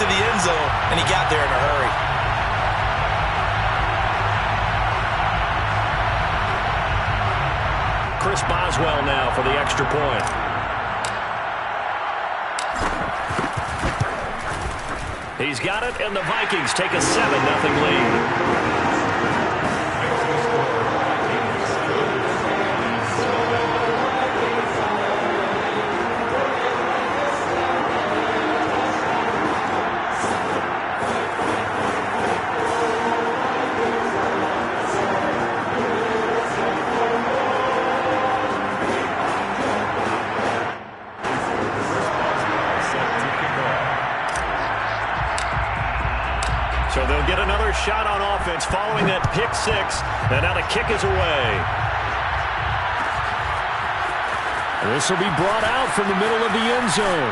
to the end zone, and he got there in a hurry. Chris Boswell now for the extra point. He's got it, and the Vikings take a 7-0 lead. So they'll get another shot on offense following that pick six, and now the kick is away. This will be brought out from the middle of the end zone.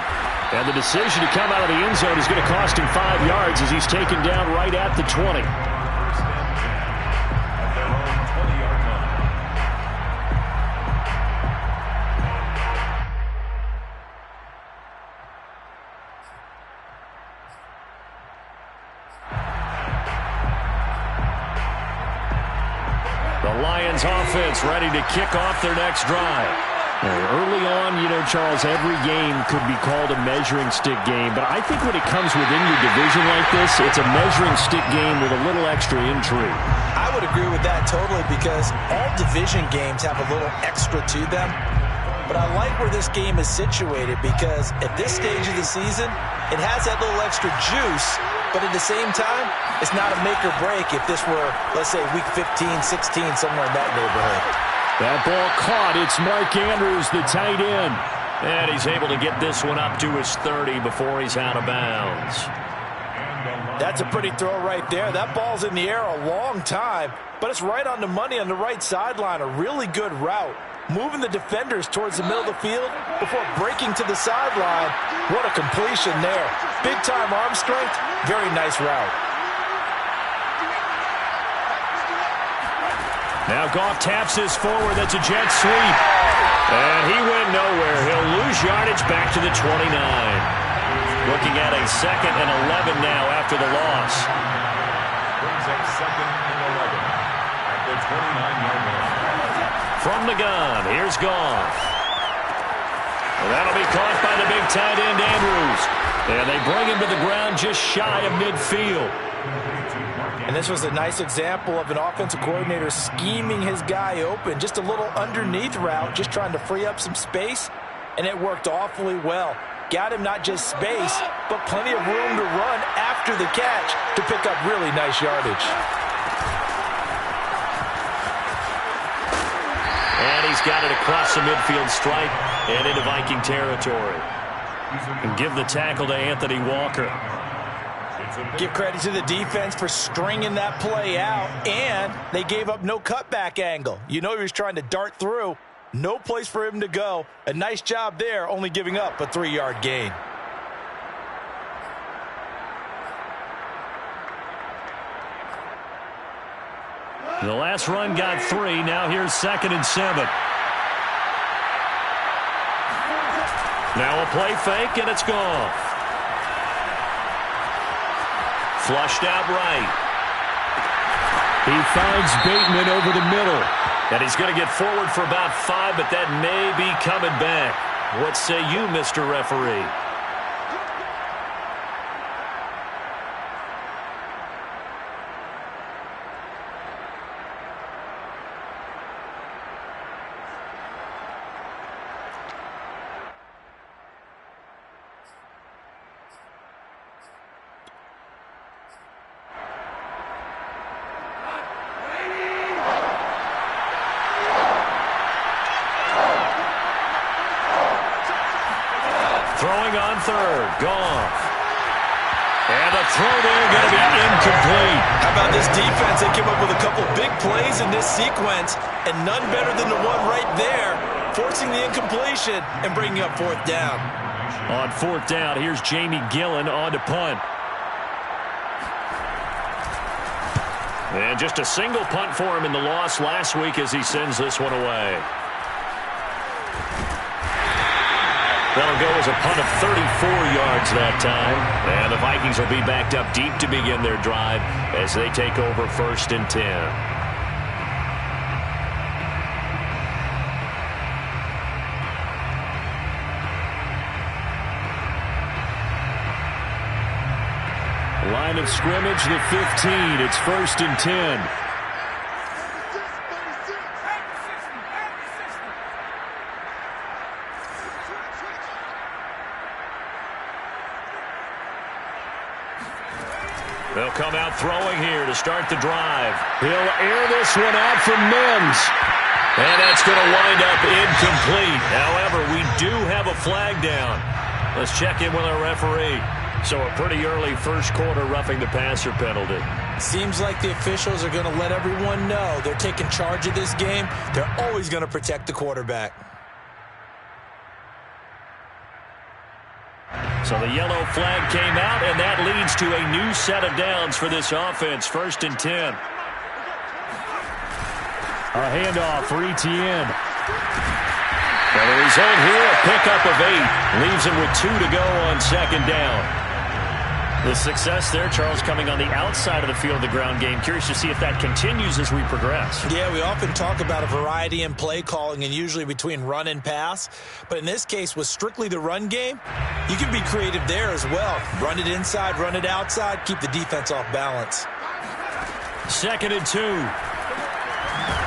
And the decision to come out of the end zone is going to cost him 5 yards as he's taken down right at the 20. The Lions offense ready to kick off their next drive. Early on, Charles, every game could be called a measuring stick game, but I think when it comes within your division like this, it's a measuring stick game with a little extra intrigue. I would agree with that totally, because all division games have a little extra to them. But I like where this game is situated, because at this stage of the season, it has that little extra juice, but at the same time, it's not a make or break if this were, let's say, week 15, 16, somewhere in that neighborhood. That ball caught. It's Mark Andrews, the tight end. And he's able to get this one up to his 30 before he's out of bounds. That's a pretty throw right there. That ball's in the air a long time, but it's right on the money on the right sideline. A really good route. Moving the defenders towards the middle of the field before breaking to the sideline. What a completion there. Big-time arm strength. Very nice route. Now Goff taps this forward. That's a jet sweep. And he went nowhere. He'll lose yardage back to the 29. Looking at a 2nd and 11 now after the loss. Brings up 2nd and 11 at the 29-yard line. From the gun, here's Goff. Well, that'll be caught by the big tight end, Andrews. And they bring him to the ground just shy of midfield. And this was a nice example of an offensive coordinator scheming his guy open. Just a little underneath route, just trying to free up some space, and it worked awfully well. Got him not just space, but plenty of room to run after the catch to pick up really nice yardage. And he's got it across the midfield stripe and into Viking territory. And give the tackle to Anthony Walker. Give credit to the defense for stringing that play out, and they gave up no cutback angle. He was trying to dart through. No place for him to go. A nice job there, only giving up a 3-yard gain. The last run got 3. Now here's 2nd and 7. Now a play fake, and it's gone. Flushed out right. He finds Bateman over the middle. And he's going to get forward for about 5, but that may be coming back. What say you, Mr. Referee? Throwing on 3rd, Goff. And the throw there going to be incomplete. How about this defense? They came up with a couple big plays in this sequence, and none better than the one right there, forcing the incompletion and bringing up 4th down. On 4th down, here's Jamie Gillen on to punt. And just a single punt for him in the loss last week as he sends this one away. That'll go as a punt of 34 yards that time. And the Vikings will be backed up deep to begin their drive as they take over 1st and 10. Line of scrimmage, the 15. It's 1st and 10. They'll come out throwing here to start the drive. He'll air this one out for Mims. And that's going to wind up incomplete. However, we do have a flag down. Let's check in with our referee. So a pretty early first quarter roughing the passer penalty. Seems like the officials are going to let everyone know they're taking charge of this game. They're always going to protect the quarterback. So the yellow flag came out, and that leads to a new set of downs for this offense. 1st and 10. A handoff for Etienne. And the result here, a pickup of 8. Leaves him with 2 to go on 2nd down. The success there, Charles, coming on the outside of the field of the ground game. Curious to see if that continues as we progress. Yeah, we often talk about a variety in play calling and usually between run and pass. But in this case, with strictly the run game, you can be creative there as well. Run it inside, run it outside, keep the defense off balance. 2nd and 2.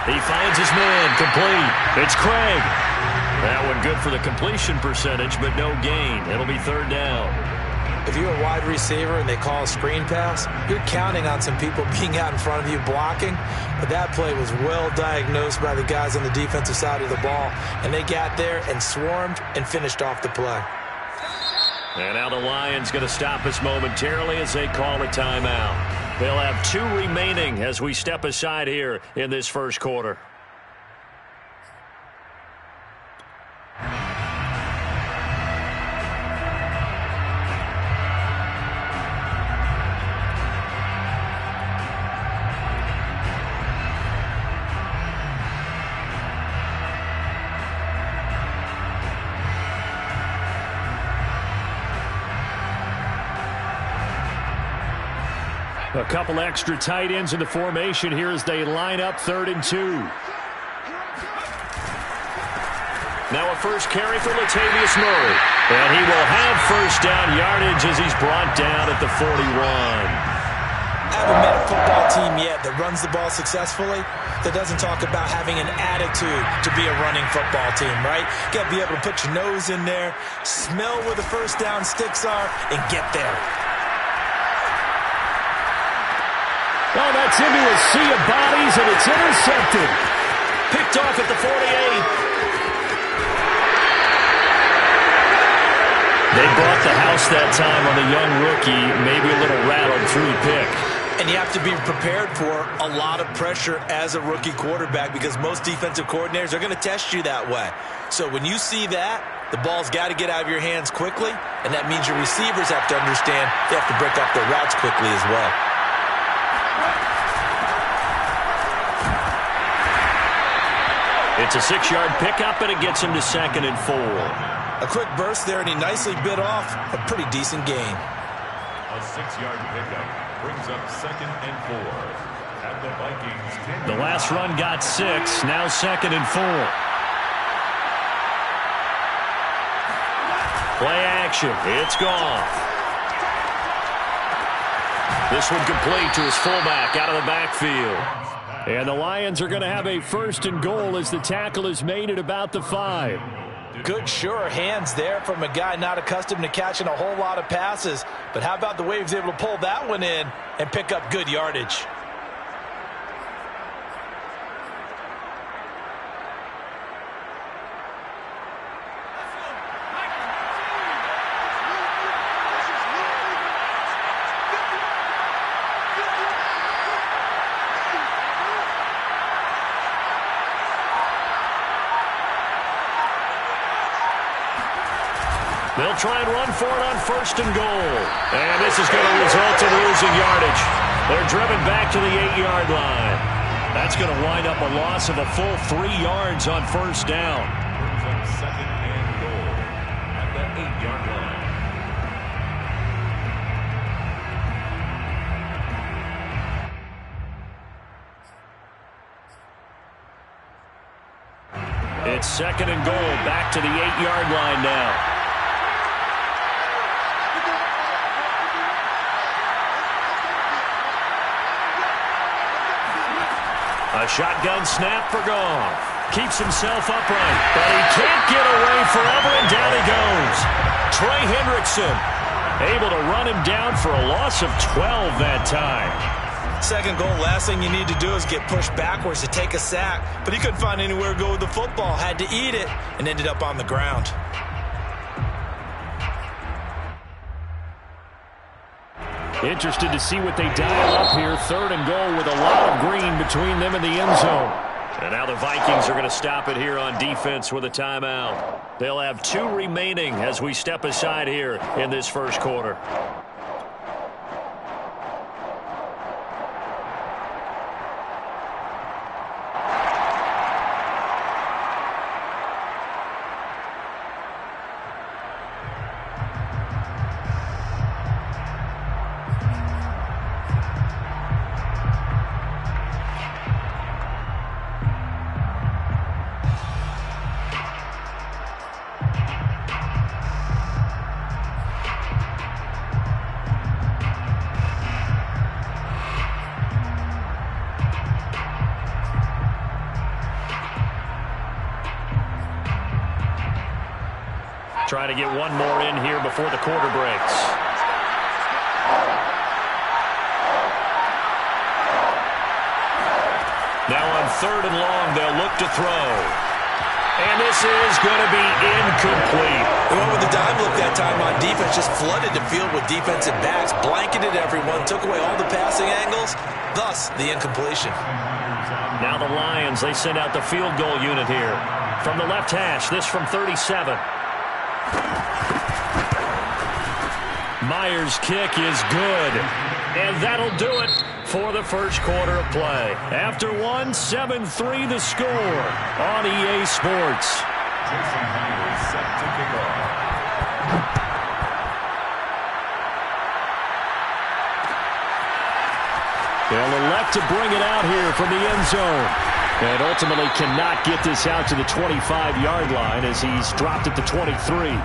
He finds his man, complete. It's Craig. That one good for the completion percentage, but no gain. It'll be 3rd down. If you're a wide receiver and they call a screen pass, you're counting on some people being out in front of you blocking. But that play was well diagnosed by the guys on the defensive side of the ball. And they got there and swarmed and finished off the play. And now the Lions going to stop us momentarily as they call a timeout. They'll have 2 remaining as we step aside here in this first quarter. A couple extra tight ends in the formation here as they line up 3rd and 2. Now a first carry for Latavius Murray. And he will have 1st down yardage as he's brought down at the 41. Haven't met a football team yet that runs the ball successfully, that doesn't talk about having an attitude to be a running football team, right? You got to be able to put your nose in there, smell where the 1st down sticks are, and get there. Oh, that's into a sea of bodies, and it's intercepted. Picked off at the 48. They brought the house that time on the young rookie, maybe a little rattled through the pick. And you have to be prepared for a lot of pressure as a rookie quarterback because most defensive coordinators are going to test you that way. So when you see that, the ball's got to get out of your hands quickly, and that means your receivers have to understand they have to break up their routes quickly as well. It's a 6-yard pickup, and it gets him to 2nd and 4. A quick burst there, and he nicely bit off a pretty decent gain. A 6-yard pickup brings up 2nd and 4 at the Vikings 10. The last run got 6, now 2nd and 4. Play action, it's gone. This one complete to his fullback out of the backfield. And the Lions are going to have a 1st and goal as the tackle is made at about the 5. Good, sure hands there from a guy not accustomed to catching a whole lot of passes. But how about the way he was able to pull that one in and pick up good yardage? They'll try and run for it on 1st and goal. And this is going to result in losing yardage. They're driven back to the 8-yard line. That's going to wind up a loss of a full 3 yards on 1st down. Brings up 2nd and goal at the 8-yard line. It's 2nd and goal, back to the 8-yard line now. A shotgun snap for Goff. Keeps himself upright, but he can't get away forever, and down he goes. Trey Hendrickson able to run him down for a loss of 12 that time. 2nd goal, last thing you need to do is get pushed backwards to take a sack. But he couldn't find anywhere to go with the football. Had to eat it and ended up on the ground. Interested to see what they dial up here. 3rd and goal with a lot of green between them and the end zone. And now the Vikings are going to stop it here on defense with a timeout. They'll have 2 remaining as we step aside here in this first quarter. Try to get one more in here before the quarter breaks. Now on 3rd and long, they'll look to throw. And this is going to be incomplete. They went with the dime look that time on defense, just flooded the field with defensive backs, blanketed everyone, took away all the passing angles, thus the incompletion. Now the Lions, they send out the field goal unit here. From the left hash, this from 37. Myers' kick is good, and that'll do it for the first quarter of play. After 1, 7-3 the score on EA Sports. Jason Myers set to kick off. They'll elect to bring it out here from the end zone, and ultimately cannot get this out to the 25-yard line as he's dropped at the 23.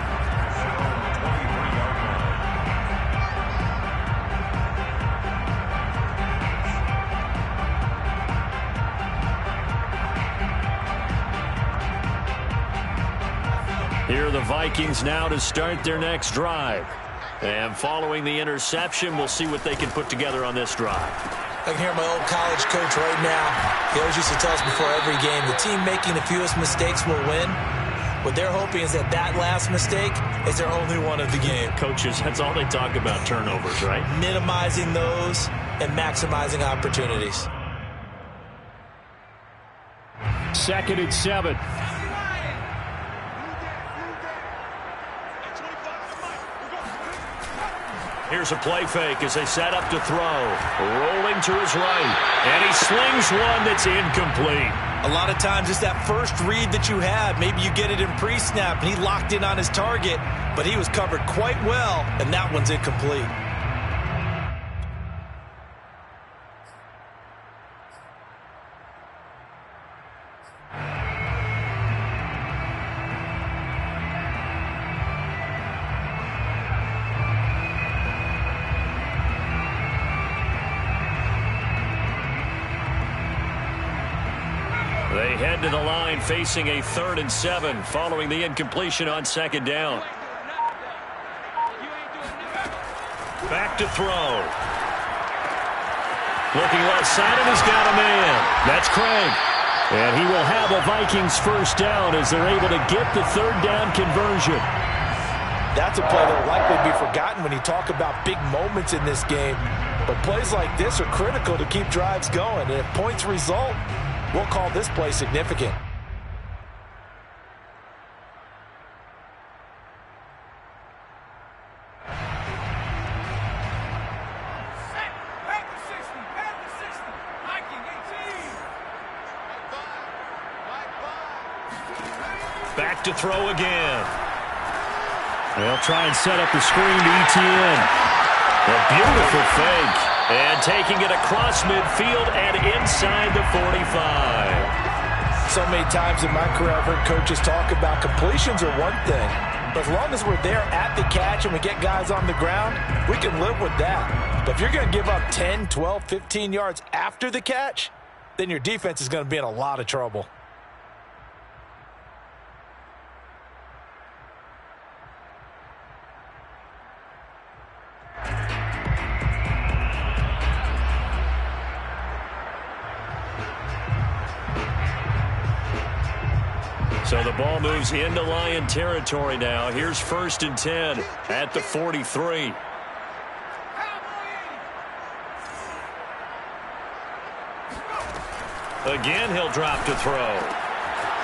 Here are the Vikings now to start their next drive. And following the interception, we'll see what they can put together on this drive. I can hear my old college coach right now. He always used to tell us before every game, the team making the fewest mistakes will win. What they're hoping is that that last mistake is their only one of the game. Coaches, that's all they talk about, turnovers, right? Minimizing those and maximizing opportunities. 2nd and 7. Here's a play fake as they set up to throw. Rolling to his right. And he slings one that's incomplete. A lot of times it's that first read that you have. Maybe you get it in pre-snap and he locked in on his target, but he was covered quite well, and that one's incomplete. They head to the line facing a 3rd and 7 following the incompletion on 2nd down. Back to throw. Looking left side, and he's got a man. That's Craig. And he will have a Vikings first down as they're able to get the 3rd down conversion. That's a play that will likely be forgotten when you talk about big moments in this game. But plays like this are critical to keep drives going. And if points result, we'll call this play significant. Back to throw again. They'll try and set up the screen to ETN. A beautiful fake. And taking it across midfield and inside the 45. So many times in my career, I've heard coaches talk about completions are one thing. But as long as we're there at the catch and we get guys on the ground, we can live with that. But if you're going to give up 10, 12, 15 yards after the catch, then your defense is going to be in a lot of trouble. So the ball moves into Lion territory now. Here's 1st and 10 at the 43. Again, he'll drop to throw.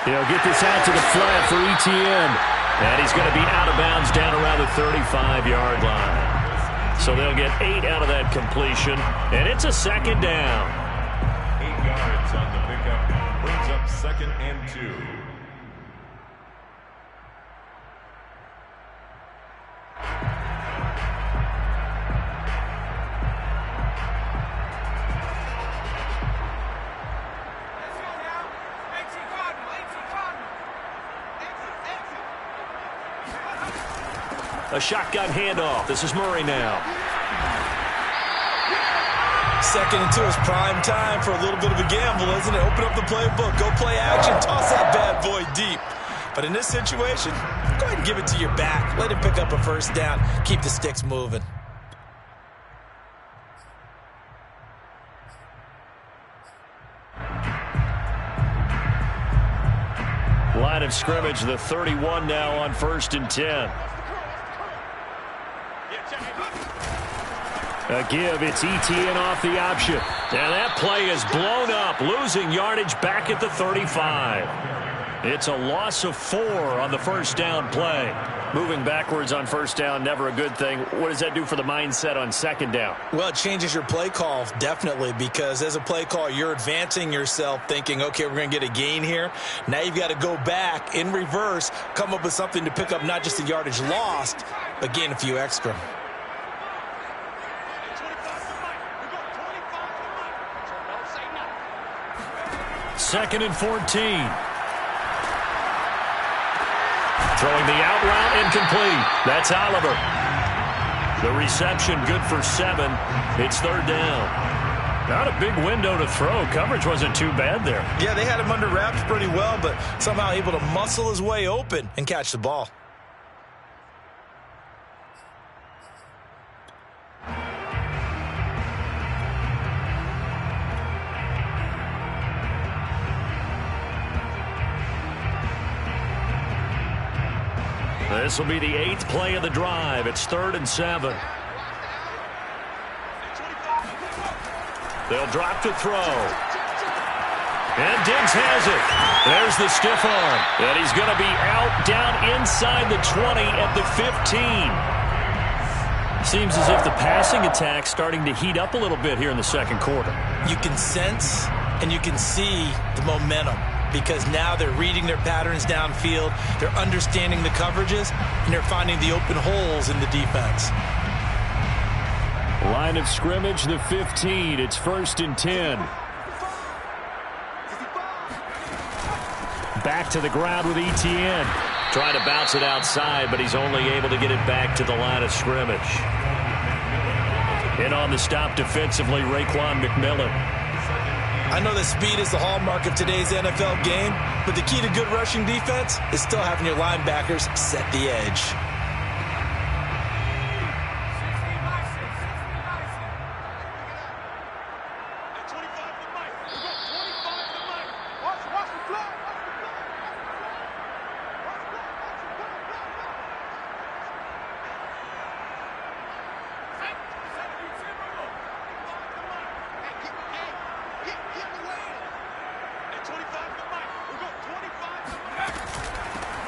He'll get this out to the flat for ETN. And he's going to be out of bounds down around the 35-yard line. So they'll get 8 out of that completion. And it's a 2nd down. 8 yards on the pickup. Brings up 2nd and 2. A shotgun handoff. This is Murray now. 2nd and 2 is prime time for a little bit of a gamble, isn't it? Open up the playbook, go play action, toss that bad boy deep. But in this situation, go ahead and give it to your back. Let him pick up a 1st down. Keep the sticks moving. Line of scrimmage, the 31 now on 1st and 10. A give, it's ETN off the option. And that play is blown up, losing yardage back at the 35. It's a loss of 4 on the 1st down play. Moving backwards on 1st down, never a good thing. What does that do for the mindset on 2nd down? Well, it changes your play call, definitely, because as a play call, you're advancing yourself thinking, okay, we're going to get a gain here. Now you've got to go back in reverse, come up with something to pick up not just the yardage lost, but gain a few extra. 2nd and 14. Throwing the out route incomplete. That's Oliver. The reception good for 7. It's 3rd down. Not a big window to throw. Coverage wasn't too bad there. Yeah, they had him under wraps pretty well, but somehow able to muscle his way open and catch the ball. This will be the 8th play of the drive. It's 3rd and 7. They'll drop to throw. And Diggs has it. There's the stiff arm. And he's going to be out down inside the 20 at the 15. Seems as if the passing attack's starting to heat up a little bit here in the 2nd quarter. You can sense and you can see the momentum, because now they're reading their patterns downfield, they're understanding the coverages, and they're finding the open holes in the defense. Line of scrimmage, the 15. It's 1st and 10. Back to the ground with ETN. Trying to bounce it outside, but he's only able to get it back to the line of scrimmage. In on the stop defensively, Raekwon McMillan. I know that speed is the hallmark of today's NFL game, but the key to good rushing defense is still having your linebackers set the edge.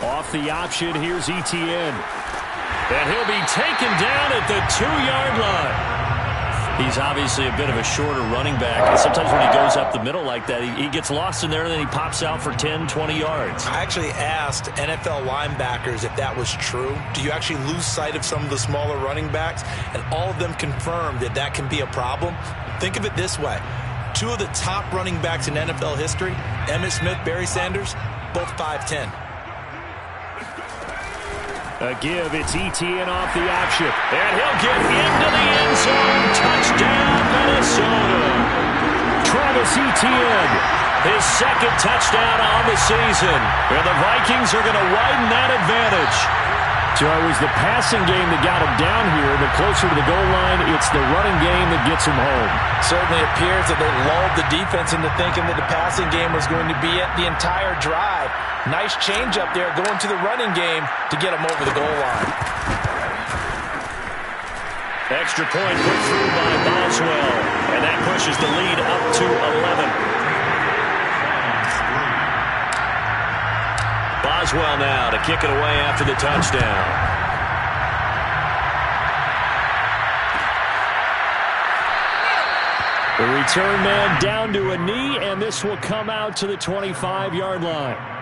Off the option, here's ETN. And he'll be taken down at the 2-yard line. He's obviously a bit of a shorter running back, and sometimes when he goes up the middle like that, he gets lost in there, and then he pops out for 10, 20 yards. I actually asked NFL linebackers if that was true. Do you actually lose sight of some of the smaller running backs? And all of them confirmed that that can be a problem. Think of it this way. Two of the top running backs in NFL history, Emmitt Smith, Barry Sanders, both 5'10". A give, it's Etienne off the option. And he'll get into the end zone. Touchdown, Minnesota. Travis Etienne, his second touchdown on the season. And the Vikings are going to widen that advantage. So it was the passing game that got him down here, but closer to the goal line, it's the running game that gets him home. Certainly appears that they lulled the defense into thinking that the passing game was going to be it the entire drive. Nice change up there going to the running game to get him over the goal line. Extra point put through by Boswell, and that pushes the lead up to 11. Boswell now to kick it away after the touchdown. The return man down to a knee, and this will come out to the 25-yard line.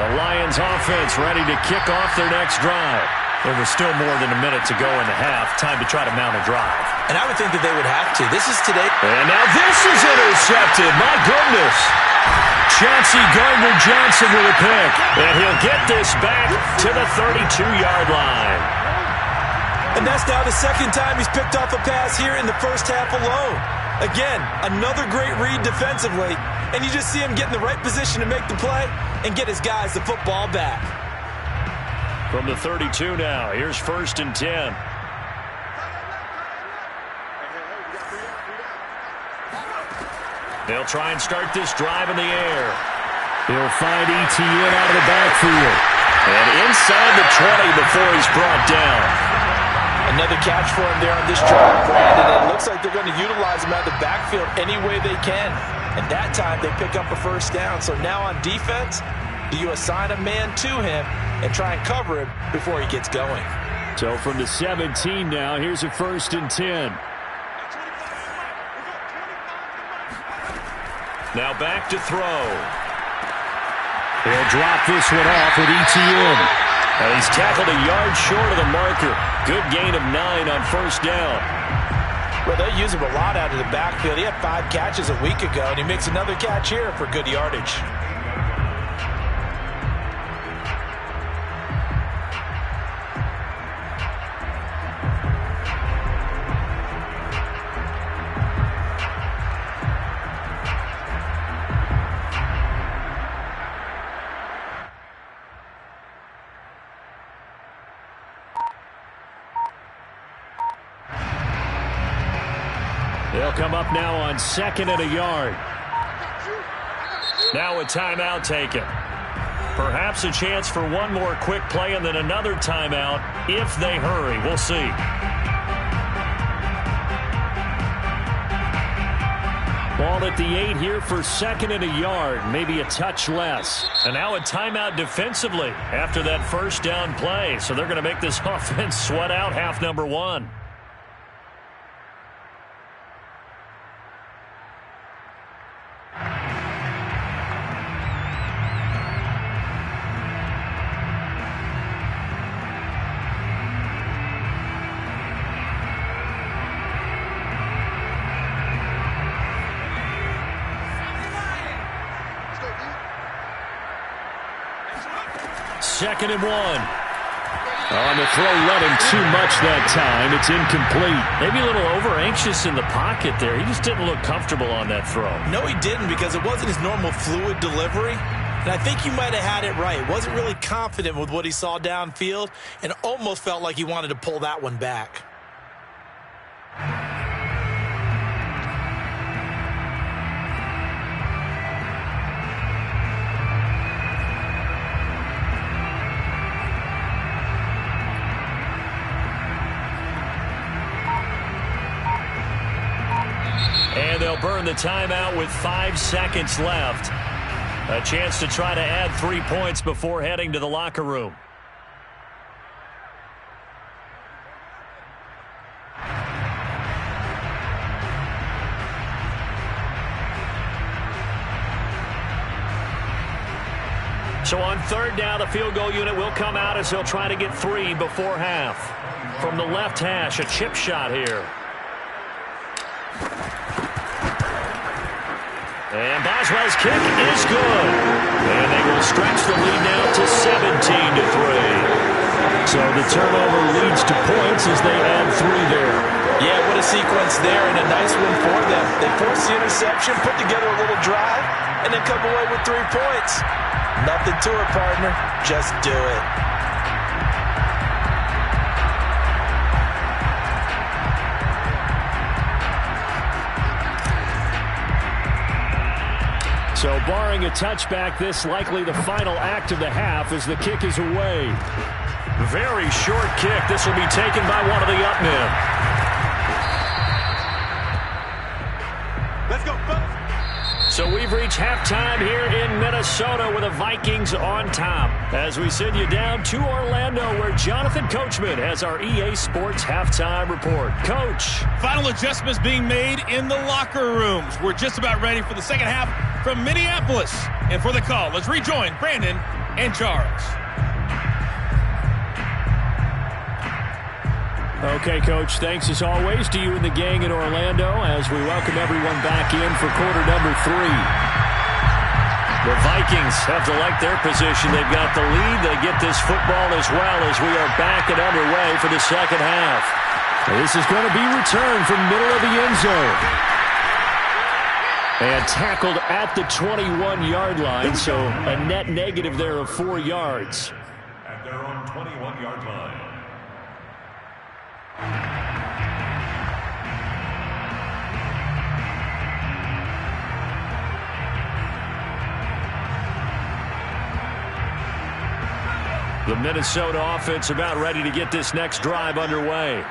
Lions offense ready to kick off their next drive. There was still more than a minute to go in the half. Time to try to mount a drive. And I would think that they would have to. This is today. And now this is intercepted. My goodness. Chauncey Gardner-Johnson with a pick. And he'll get this back to the 32-yard line. And that's now the second time he's picked off a pass here in the first half alone. Again, another great read defensively. And you just see him get in the right position to make the play and get his guys the football back. From the 32 now, here's 1st and 10. They'll try and start this drive in the air. He'll find Etienne out of the backfield. And inside the 20 before he's brought down. Another catch for him there on this drive, Brandon. It looks like they're going to utilize him out of the backfield any way they can. And that time they pick up a first down. So now on defense, do you assign a man to him and try and cover him before he gets going? So from the 17 now, here's a 1st and 10. Now back to throw. He'll drop this one off with Etienne. And he's tackled a yard short of the marker. Good gain of 9 on 1st down. Well, they use him a lot out of the backfield. He had 5 catches a week ago, and he makes another catch here for good yardage. They'll come up now on 2nd and a yard. Now a timeout taken. Perhaps a chance for one more quick play and then another timeout if they hurry. We'll see. Ball at the 8 here for 2nd and a yard. Maybe a touch less. And now a timeout defensively after that first down play. So they're going to make this offense sweat out half number 1. Second and 1. On the throw, led him too much that time. It's incomplete. Maybe a little over-anxious in the pocket there. He just didn't look comfortable on that throw. No, he didn't, because it wasn't his normal fluid delivery. And I think you might have had it right. Wasn't really confident with what he saw downfield and almost felt like he wanted to pull that one back. And they'll burn the timeout with 5 seconds left. A chance to try to add 3 points before heading to the locker room. So on third down, the field goal unit will come out as they'll try to get 3 before half. From the left hash, a chip shot here. And Boswell's kick is good. And they will stretch the lead now to 17-3. So the turnover leads to points as they add 3 there. Yeah, what a sequence there, and a nice win for them. They forced the interception, put together a little drive, and then come away with 3 points. Nothing to it, partner. Just do it. So barring a touchback, this likely the final act of the half as the kick is away. Very short kick. This will be taken by one of the up men. Let's go, fellas. So we've reached halftime here in Minnesota with the Vikings on top. As we send you down to Orlando where Jonathan Coachman has our EA Sports halftime report. Coach. Final adjustments being made in the locker rooms. We're just about ready for the second half from Minneapolis. And for the call, let's rejoin Brandon and Charles. Okay, Coach, thanks as always to you and the gang in Orlando as we welcome everyone back in for quarter number 3. The Vikings have to like their position. They've got the lead. They get this football as well as we are back and underway for the second half. This is going to be returned from middle of the end zone. And tackled at the 21-yard line, so a net negative there of 4 yards. At their own 21-yard line. The Minnesota offense about ready to get this next drive underway.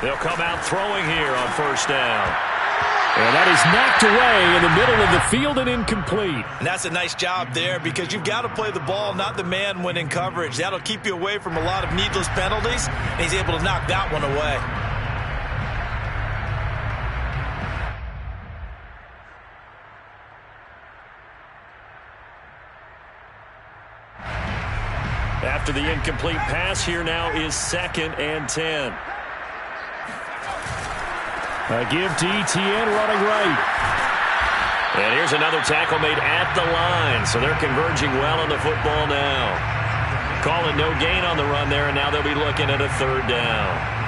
They'll come out throwing here on first down. And that is knocked away in the middle of the field and incomplete. And that's a nice job there because you've got to play the ball, not the man when in coverage. That'll keep you away from a lot of needless penalties, and he's able to knock that one away. After the incomplete pass, here now is 2nd and 10. A give to Etienne running right. And here's another tackle made at the line. So they're converging well on the football now. Calling no gain on the run there, and now they'll be looking at a 3rd down.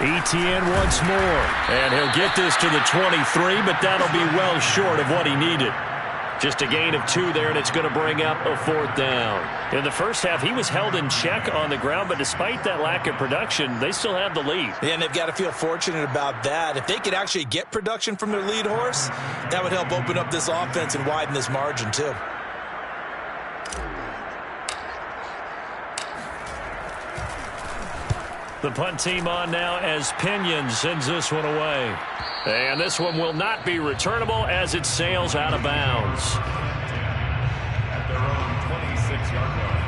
Etienne once more. And he'll get this to the 23, but that'll be well short of what he needed. Just a gain of 2 there, and it's going to bring up a 4th down. In the first half, he was held in check on the ground, but despite that lack of production, they still have the lead. Yeah, and they've got to feel fortunate about that. If they could actually get production from their lead horse, that would help open up this offense and widen this margin, too. The punt team on now as Pinion sends this one away. And this one will not be returnable as it sails out of bounds. At their own 26-yard line.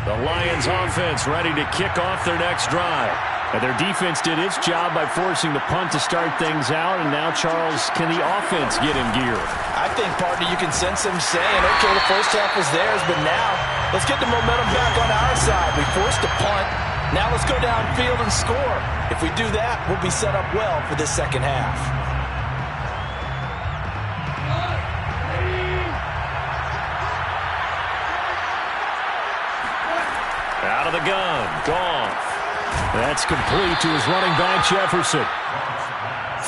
The Lions offense ready to kick off their next drive. And their defense did its job by forcing the punt to start things out. And now, Charles, can the offense get in gear? I think, partner, you can sense them saying, okay, the first half was theirs, but now let's get the momentum back on our side. We forced a punt. Now let's go downfield and score. If we do that, we'll be set up well for this second half. Out of the gun. Goff. That's complete to his running back, Jefferson.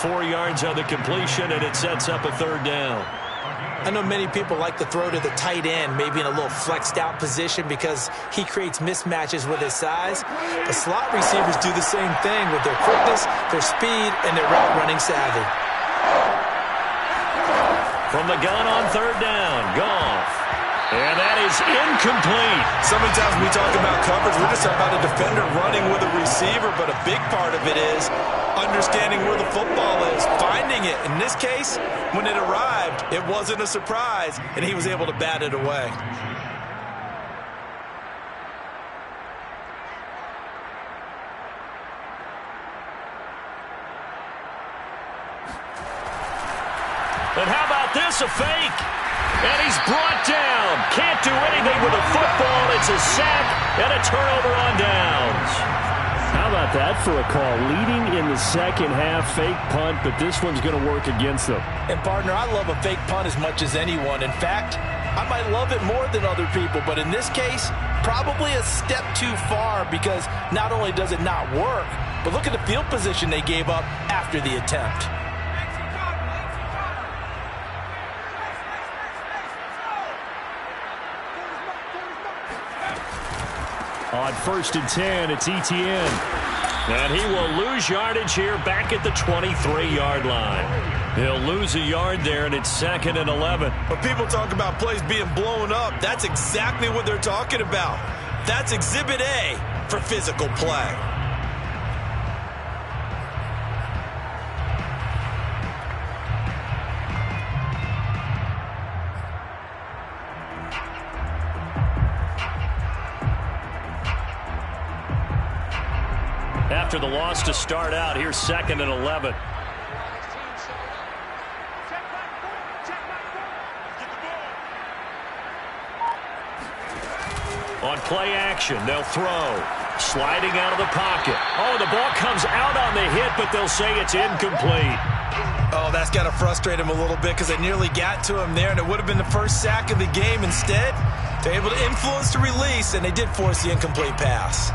4 yards on the completion, and it sets up a third down. I know many people like to throw to the tight end, maybe in a little flexed out position because he creates mismatches with his size. But slot receivers do the same thing with their quickness, their speed, and their route running savvy. From the gun on third down, Goff. And that is incomplete. So many times we talk about coverage, we're just talking about a defender running with a receiver, but a big part of it is understanding where the football is, finding it. In this case, when it arrived, it wasn't a surprise, and he was able to bat it away. And how about this, a fake? And he's brought down. Can't do anything with the football. It's a sack and a turnover on downs. How about that for a call? Leading in the second half, fake punt, but this one's going to work against them. And, partner, I love a fake punt as much as anyone. In fact, I might love it more than other people, but in this case, probably a step too far because not only does it not work, but look at the field position they gave up after the attempt. On 1st and 10, it's Etienne. And he will lose yardage here back at the 23-yard line. He'll lose a yard there, and it's 2nd and 11. When people talk about plays being blown up, that's exactly what they're talking about. That's Exhibit A for physical play. After the loss to start out, here's 2nd and 11. On play action, they'll throw. Sliding out of the pocket. Oh, the ball comes out on the hit, but they'll say it's incomplete. Oh, that's got to frustrate him a little bit because they nearly got to him there, and it would have been the first sack of the game. Instead, they're able to influence the release, and they did force the incomplete pass.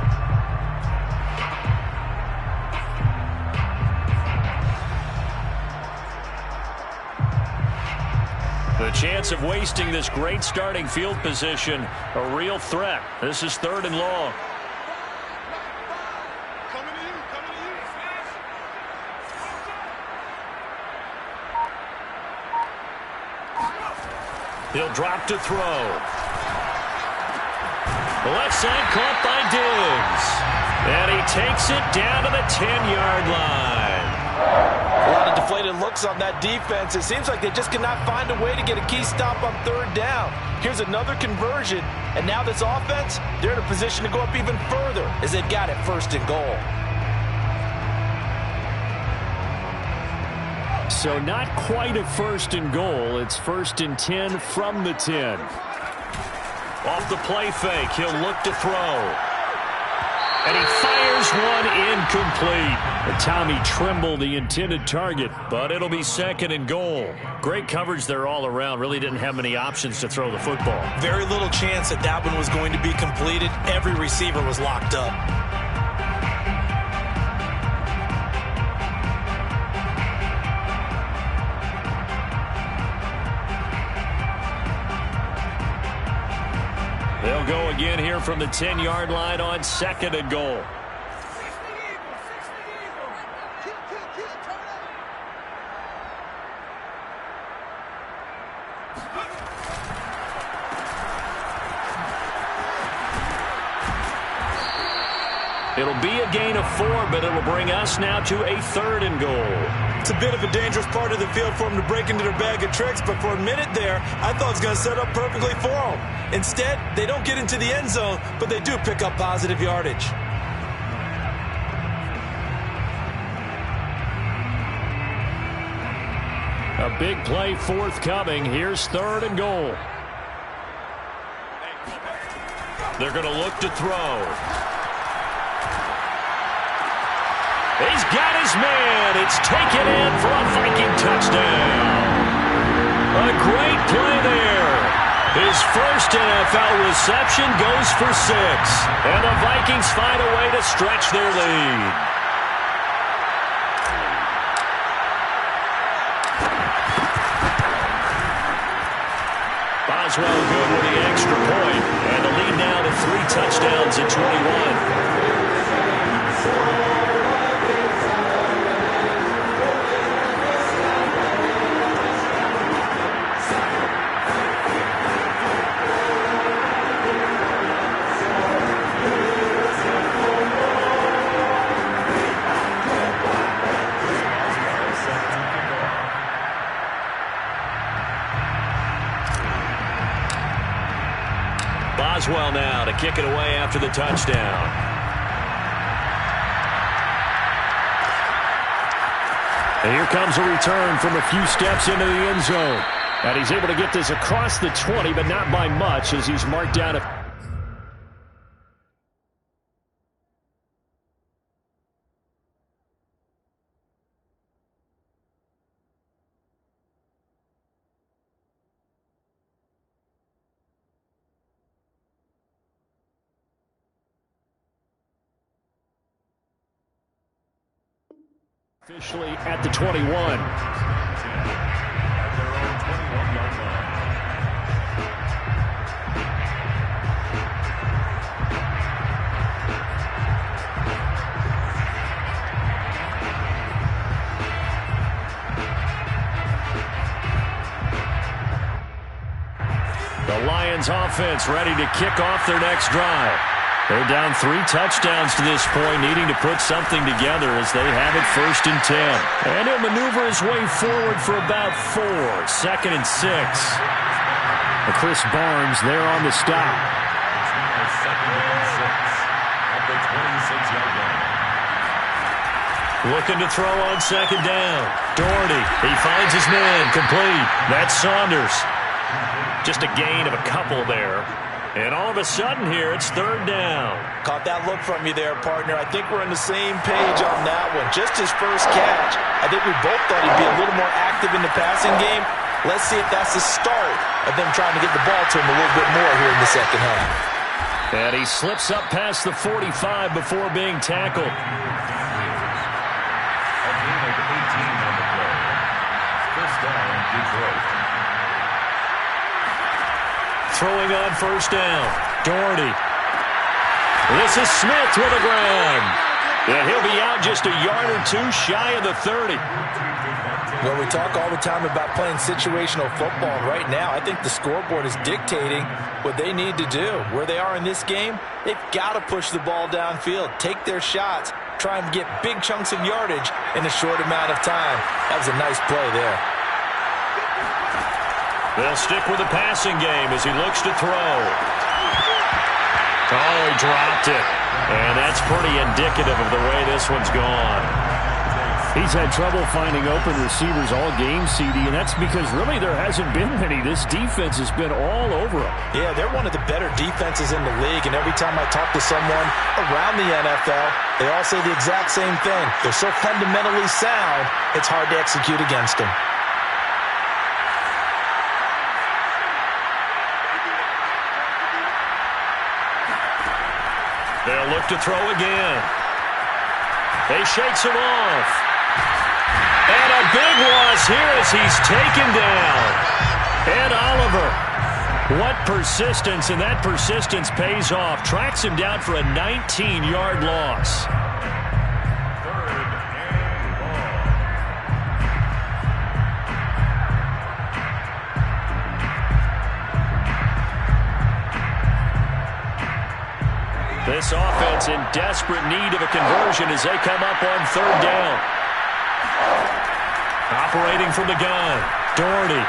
The chance of wasting this great starting field position, a real threat. This is 3rd and long. He'll drop to throw. The left side caught by Diggs. And he takes it down to the 10-yard line. A lot of deflated looks on that defense. It seems like they just cannot find a way to get a key stop on 3rd down. Here's another conversion, and now this offense, they're in a position to go up even further as they've got it 1st and goal. So not quite a 1st and goal. It's 1st and 10 from the 10. Off the play fake, he'll look to throw. And he fires one incomplete. Tommy Tremble, the intended target, but it'll be 2nd and goal. Great coverage there all around. Really didn't have many options to throw the football. Very little chance that that one was going to be completed. Every receiver was locked up. They'll go again here from the 10-yard line on 2nd and goal. It'll be a gain of 4, but it'll bring us now to a 3rd and goal. It's a bit of a dangerous part of the field for them to break into their bag of tricks, but for a minute there, I thought it was going to set up perfectly for them. Instead, they don't get into the end zone, but they do pick up positive yardage. A big play forthcoming. Here's 3rd and goal. They're going to look to throw. He's got his man. It's taken in for a Viking touchdown. A great play there. His first NFL reception goes for 6. And the Vikings find a way to stretch their lead. Boswell good with the extra point. And the lead now to 3 touchdowns at 21. Boswell now to kick it away after the touchdown. And here comes a return from a few steps into the end zone. And he's able to get this across the 20, but not by much as he's marked down a... Officially at the 21. The Lions offense ready to kick off their next drive. They're down 3 touchdowns to this point, needing to put something together as they have it 1st and 10. And he'll maneuver his way forward for about 4. 2nd and 6. And Chris Barnes there on the stop. Looking to throw on 2nd down. Doherty, he finds his man, complete. That's Saunders. Just a gain of a couple there. And all of a sudden here, it's 3rd down. Caught that look from you there, partner. I think we're on the same page on that one. Just his first catch. I think we both thought he'd be a little more active in the passing game. Let's see if that's the start of them trying to get the ball to him a little bit more here in the second half. And he slips up past the 45 before being tackled. A gain of 18 on the play. 1st down, Detroit. Throwing on 1st down. Doherty. This is Smith with a grab. And he'll be out just a yard or 2 shy of the 30. Well, we talk all the time about playing situational football. Right now, I think the scoreboard is dictating what they need to do. Where they are in this game, they've got to push the ball downfield, take their shots, try and get big chunks of yardage in a short amount of time. That was a nice play there. They'll stick with the passing game as he looks to throw. Oh, he dropped it. And that's pretty indicative of the way this one's gone. He's had trouble finding open receivers all game, CD, and that's because really there hasn't been many. This defense has been all over him. Yeah, they're one of the better defenses in the league, and every time I talk to someone around the NFL, they all say the exact same thing. They're so fundamentally sound, it's hard to execute against them. They'll look to throw again. He shakes him off. And a big loss here as he's taken down. Ed Oliver. What persistence, and that persistence pays off. Tracks him down for a 19-yard loss. 3rd and long. This offense in desperate need of a conversion as they come up on 3rd down. Operating from the gun, Doherty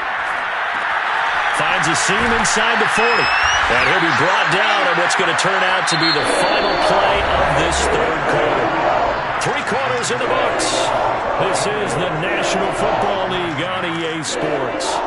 finds a seam inside the 40. And he'll be brought down on what's going to turn out to be the final play of this 3rd quarter. 3 quarters in the books. This is the National Football League on EA Sports.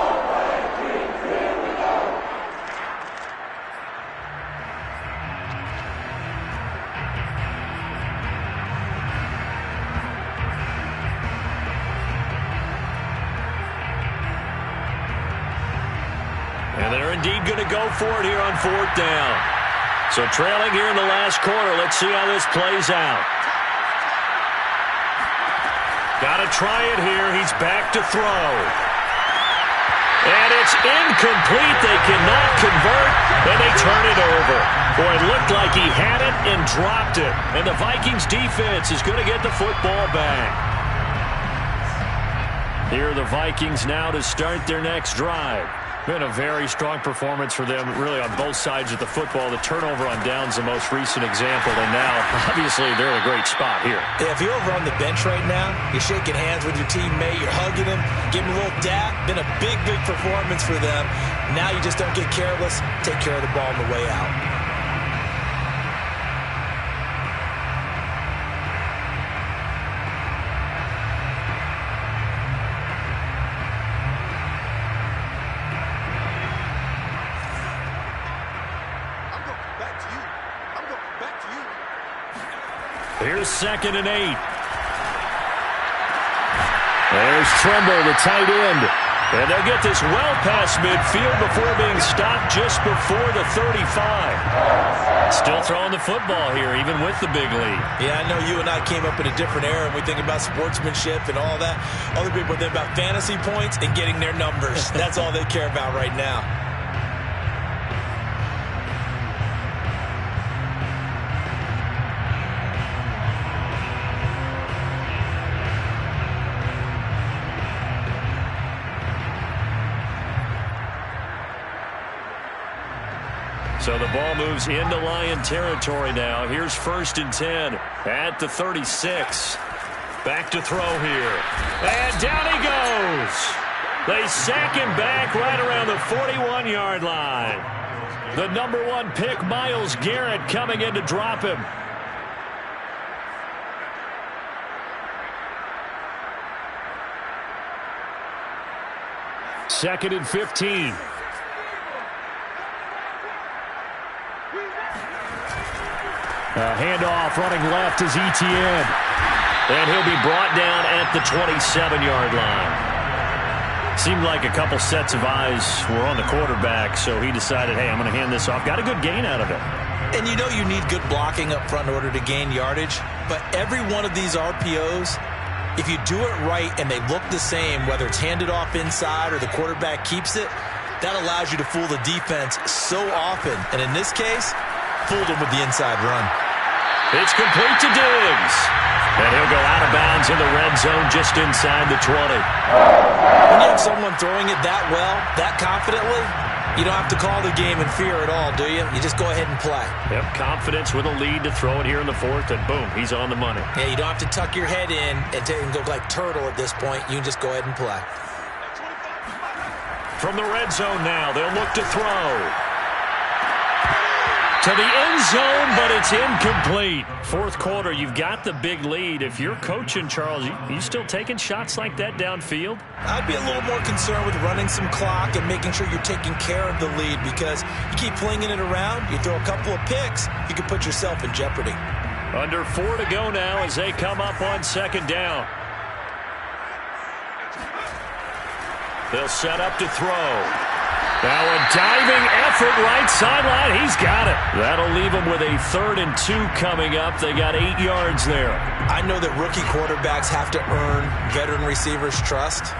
They're indeed going to go for it here on 4th down. So trailing here in the last quarter. Let's see how this plays out. Got to try it here. He's back to throw. And it's incomplete. They cannot convert, and they turn it over. Boy, it looked like he had it and dropped it. And the Vikings defense is going to get the football back. Here are the Vikings now to start their next drive. Been a very strong performance for them, really, on both sides of the football. The turnover on downs, the most recent example, and now, obviously, they're in a great spot here. Yeah, if you're over on the bench right now, you're shaking hands with your teammate, you're hugging him, giving him a little dap. Been a big, big performance for them. Now you just don't get careless. Take care of the ball on the way out. Here's 2nd and 8. There's Tremble, the tight end. And they'll get this well past midfield before being stopped just before the 35. Still throwing the football here, even with the big lead. Yeah, I know you and I came up in a different era, and we think about sportsmanship and all that. Other people think about fantasy points and getting their numbers. That's all they care about right now. So the ball moves into Lion territory now. Here's 1st and 10 at the 36. Back to throw here. And down he goes. They sack him back right around the 41-yard line. The number 1 pick, Myles Garrett, coming in to drop him. Second and 15. Handoff running left is Etienne. And he'll be brought down at the 27-yard line. Seemed like a couple sets of eyes were on the quarterback, so he decided, hey, I'm going to hand this off. Got a good gain out of it. And you know you need good blocking up front in order to gain yardage. But every one of these RPOs, if you do it right and they look the same, whether it's handed off inside or the quarterback keeps it, that allows you to fool the defense so often. And in this case, fooled him with the inside run. It's complete to Diggs. And he'll go out of bounds in the red zone just inside the 20. When you have someone throwing it that well, that confidently, you don't have to call the game in fear at all, do you? You just go ahead and play. Yep, confidence with a lead to throw it here in the 4th, and boom, he's on the money. Yeah, you don't have to tuck your head in and go like turtle at this point. You can just go ahead and play. From the red zone now, they'll look to throw. To the end zone, but it's incomplete. 4th quarter, you've got the big lead. If you're coaching, Charles, you still taking shots like that downfield? I'd be a little more concerned with running some clock and making sure you're taking care of the lead, because you keep flinging it around, you throw a couple of picks, you can put yourself in jeopardy. Under 4 to go now as they come up on 2nd down. They'll set up to throw. Now a diving effort right sideline. He's got it. That'll leave him with a 3rd and 2 coming up. They got 8 yards there. I know that rookie quarterbacks have to earn veteran receivers' trust.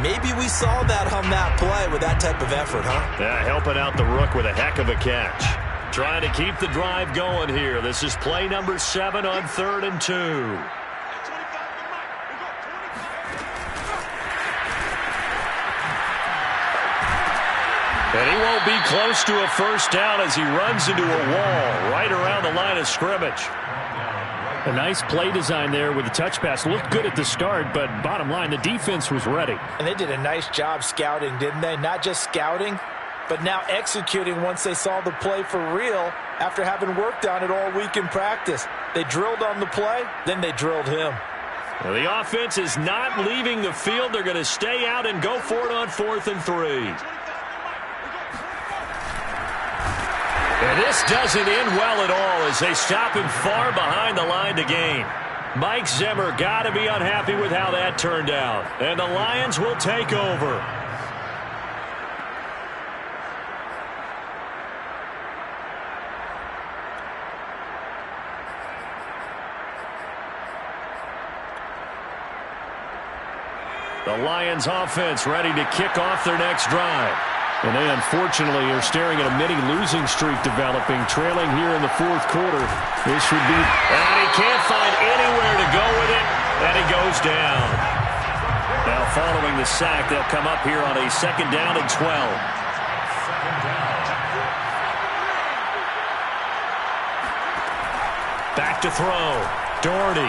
Maybe we saw that on that play with that type of effort, huh? Yeah, helping out the rook with a heck of a catch. Trying to keep the drive going here. This is play number 7 on 3rd and 2. And he won't be close to a first down as he runs into a wall right around the line of scrimmage. A nice play design there with the touch pass. Looked good at the start, but bottom line, the defense was ready. And they did a nice job scouting, didn't they? Not just scouting, but now executing once they saw the play for real after having worked on it all week in practice. They drilled on the play, then they drilled him. Well, the offense is not leaving the field. They're going to stay out and go for it on 4th and 3. And this doesn't end well at all as they stop him far behind the line to gain. Mike Zimmer got to be unhappy with how that turned out. And the Lions will take over. The Lions offense ready to kick off their next drive. And they unfortunately are staring at a mini losing streak developing, trailing here in the fourth quarter. This would be... And he can't find anywhere to go with it, and he goes down. Now following the sack, they'll come up here on a 2nd down and 12. Back to throw. Doherty.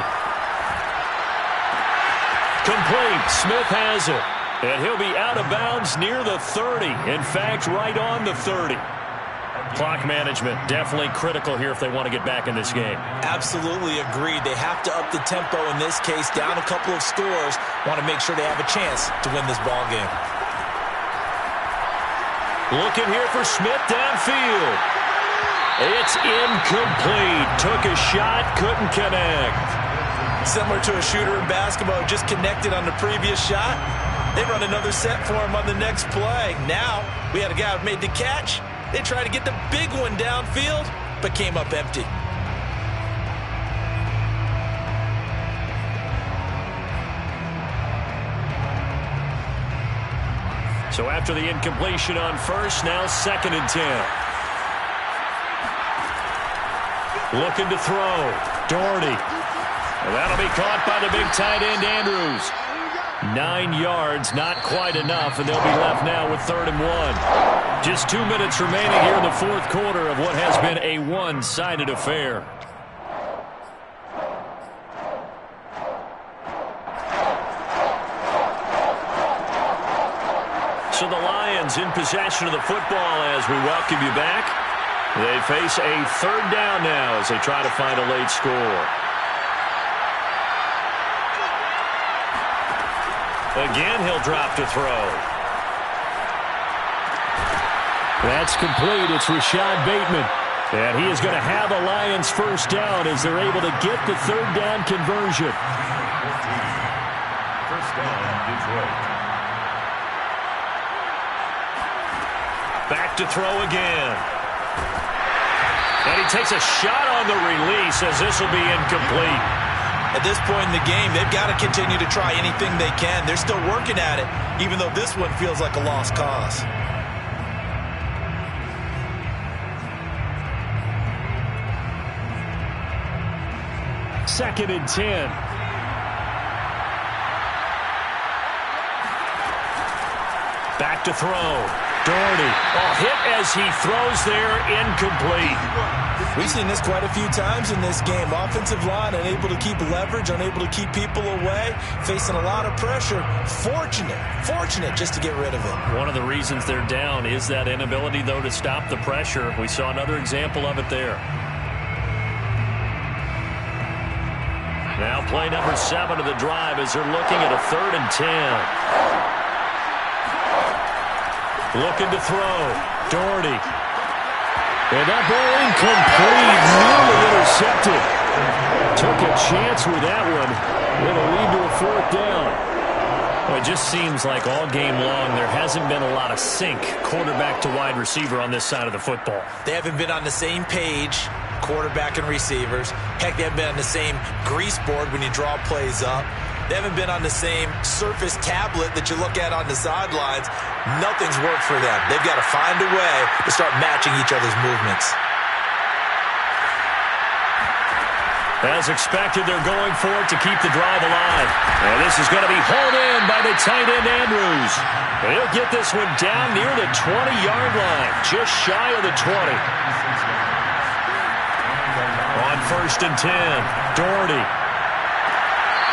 Complete. Smith has it. And he'll be out of bounds near the 30. In fact, right on the 30. Clock management definitely critical here if they want to get back in this game. Absolutely agreed. They have to up the tempo in this case. Down a couple of scores. Want to make sure they have a chance to win this ball game. Looking here for Smith downfield. It's incomplete. Took a shot, couldn't connect. Similar to a shooter in basketball, just connected on the previous shot. They run another set for him on the next play. Now, we had a guy who made the catch. They tried to get the big one downfield, but came up empty. So after the incompletion on first, now 2nd and 10. Looking to throw. Doherty. And that'll be caught by the big tight end, Andrews. 9 yards, not quite enough, and they'll be left now with 3rd and 1. Just 2 minutes remaining here in the fourth quarter of what has been a one-sided affair. So the Lions in possession of the football as we welcome you back. They face a 3rd down now as they try to find a late score. Again, he'll drop to throw. That's complete. It's Rashad Bateman. And he is going to have a Lions 1st down as they're able to get the 3rd down conversion. 1st down, Detroit. Back to throw again. And he takes a shot on the release as this will be incomplete. At this point in the game, they've got to continue to try anything they can. They're still working at it, even though this one feels like a lost cause. Second and 10. Back to throw. Doherty. Hit as he throws there, incomplete. We've seen this quite a few times in this game. Offensive line unable to keep leverage, unable to keep people away, facing a lot of pressure. Fortunate just to get rid of it. One of the reasons they're down is that inability, though, to stop the pressure. We saw another example of it there. Now play number 7 of the drive as they're looking at a 3rd and 10. Looking to throw. Doherty. And that ball incomplete. Nearly intercepted. Took a chance with that one. It'll lead to a 4th down. Well, it just seems like all game long there hasn't been a lot of sync quarterback to wide receiver on this side of the football. They haven't been on the same page, quarterback and receivers. Heck, they haven't been on the same grease board when you draw plays up. They haven't been on the same surface tablet that you look at on the sidelines. Nothing's worked for them. They've got to find a way to start matching each other's movements. As expected, they're going for it to keep the drive alive. And this is going to be hauled in by the tight end, Andrews. And he'll get this one down near the 20-yard line, just shy of the 20. On 1st and 10, Doherty.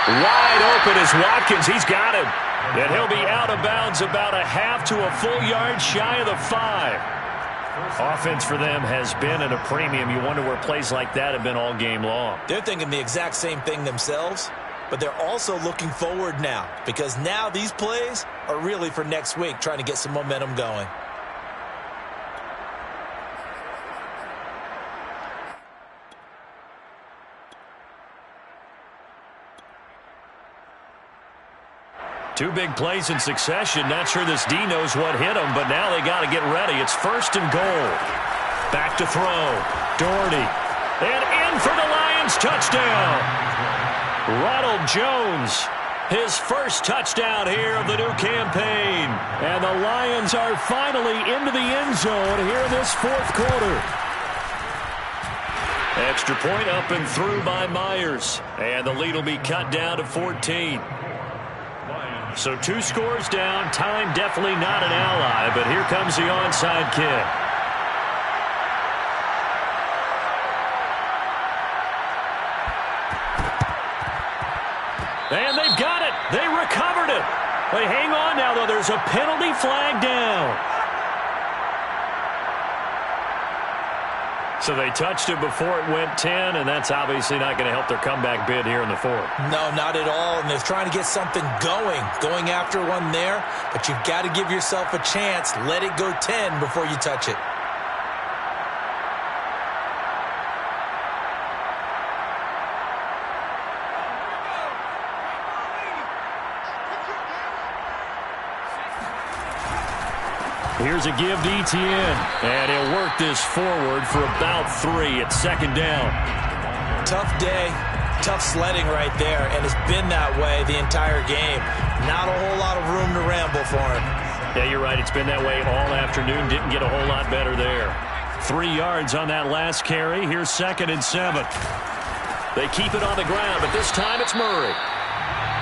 Wide open is Watkins. He's got him. And he'll be out of bounds about a half to a full yard shy of the 5. Offense for them has been at a premium. You wonder where plays like that have been all game long. They're thinking the exact same thing themselves, but they're also looking forward now because now these plays are really for next week, trying to get some momentum going. Two big plays in succession. Not sure this D knows what hit him, but now they got to get ready. It's 1st and goal. Back to throw. Doherty. And in for the Lions touchdown. Ronald Jones His first touchdown here of the new campaign. And the Lions are finally into the end zone here in this fourth quarter. Extra point up and through by Myers. And the lead will be cut down to 14. So 2 scores down. Time definitely not an ally, but here comes the onside kick. And they've got it. They recovered it. They hang on now, though. There's a penalty flag down. So they touched it before it went 10, and that's obviously not going to help their comeback bid here in the fourth. No, not at all, and they're trying to get something going after one there, but you've got to give yourself a chance. Let it go 10 before you touch it. Here's a give to Etienne, and he'll work this forward for about 3 at second down. Tough day, tough sledding right there, and it's been that way the entire game. Not a whole lot of room to ramble for him. Yeah, you're right. It's been that way all afternoon. Didn't get a whole lot better there. 3 yards on that last carry. Here's 2nd and 7. They keep it on the ground, but this time it's Murray.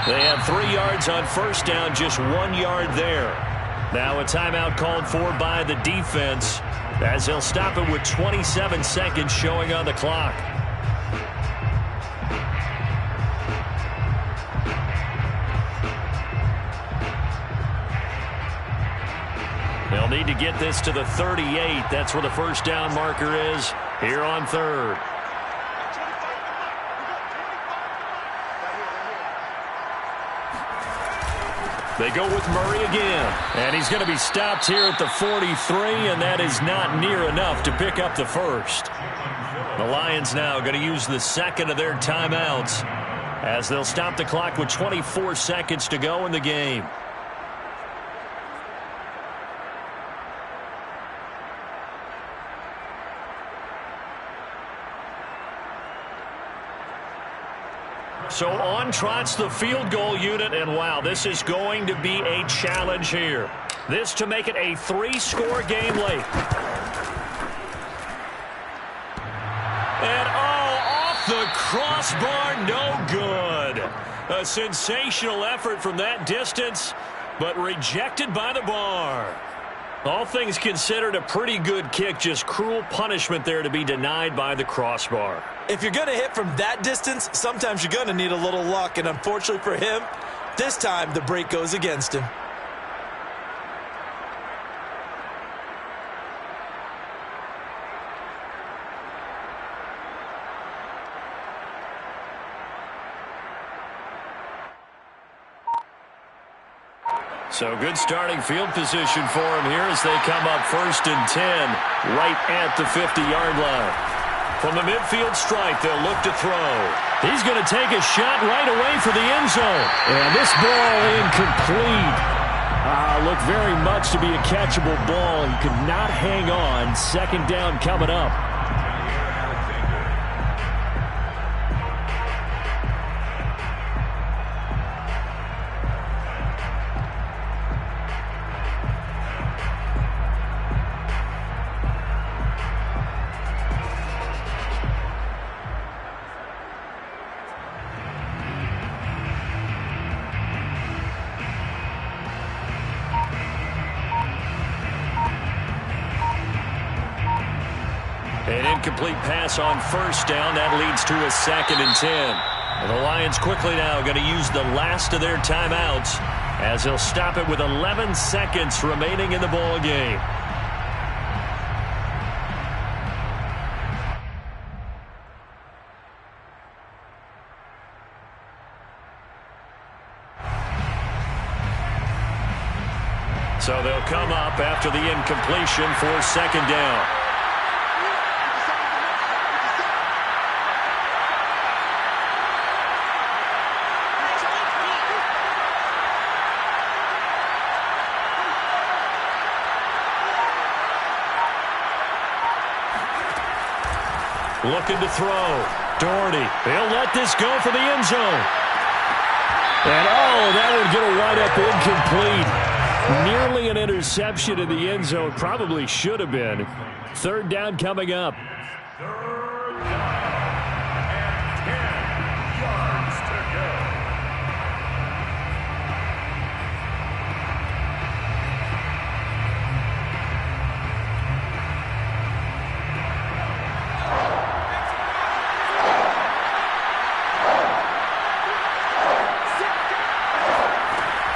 They have 3 yards on first down, just 1 yard there. Now a timeout called for by the defense as they'll stop it with 27 seconds showing on the clock. They'll need to get this to the 38. That's where the first down marker is here on 3rd. They go with Murray again, and he's going to be stopped here at the 43, and that is not near enough to pick up the first. The Lions now going to use the 2nd of their timeouts as they'll stop the clock with 24 seconds to go in the game. So on trots the field goal unit, and wow, this is going to be a challenge here. This to make it a 3-score game late. And off the crossbar, no good. A sensational effort from that distance, but rejected by the bar. All things considered, a pretty good kick, just cruel punishment there to be denied by the crossbar. If you're going to hit from that distance, sometimes you're going to need a little luck, and unfortunately for him, this time the break goes against him. So good starting field position for him here as they come up 1st and 10 right at the 50-yard line. From the midfield stripe, they'll look to throw. He's going to take a shot right away for the end zone. And this ball incomplete. Looked very much to be a catchable ball. He could not hang on. 2nd down coming up. An incomplete pass on 1st down. That leads to a 2nd and 10. And the Lions quickly now going to use the last of their timeouts as they'll stop it with 11 seconds remaining in the ball game. So they'll come up after the incompletion for 2nd down. Looking to throw. Doherty. He'll let this go for the end zone. And, that would get a wide-up incomplete. Nearly an interception in the end zone. Probably should have been. Third down coming up. Third down and 10 yards to go.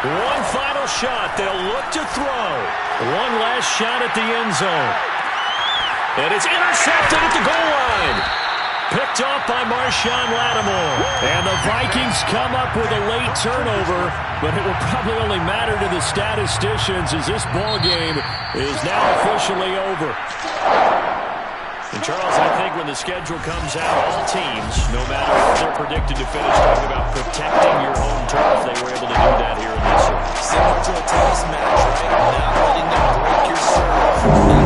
One final shot. They'll look to throw. One last shot at the end zone. And it's intercepted at the goal line. Picked off by Marshawn Lattimore. And the Vikings come up with a late turnover, but it will probably only matter to the statisticians as this ball game is now officially over. And Charles, I think when the schedule comes out, all teams, no matter where they're predicted to finish, talking about protecting your home turf, they were able to do that here in this one. Similar to a tennis match, right? Not letting them break your serve.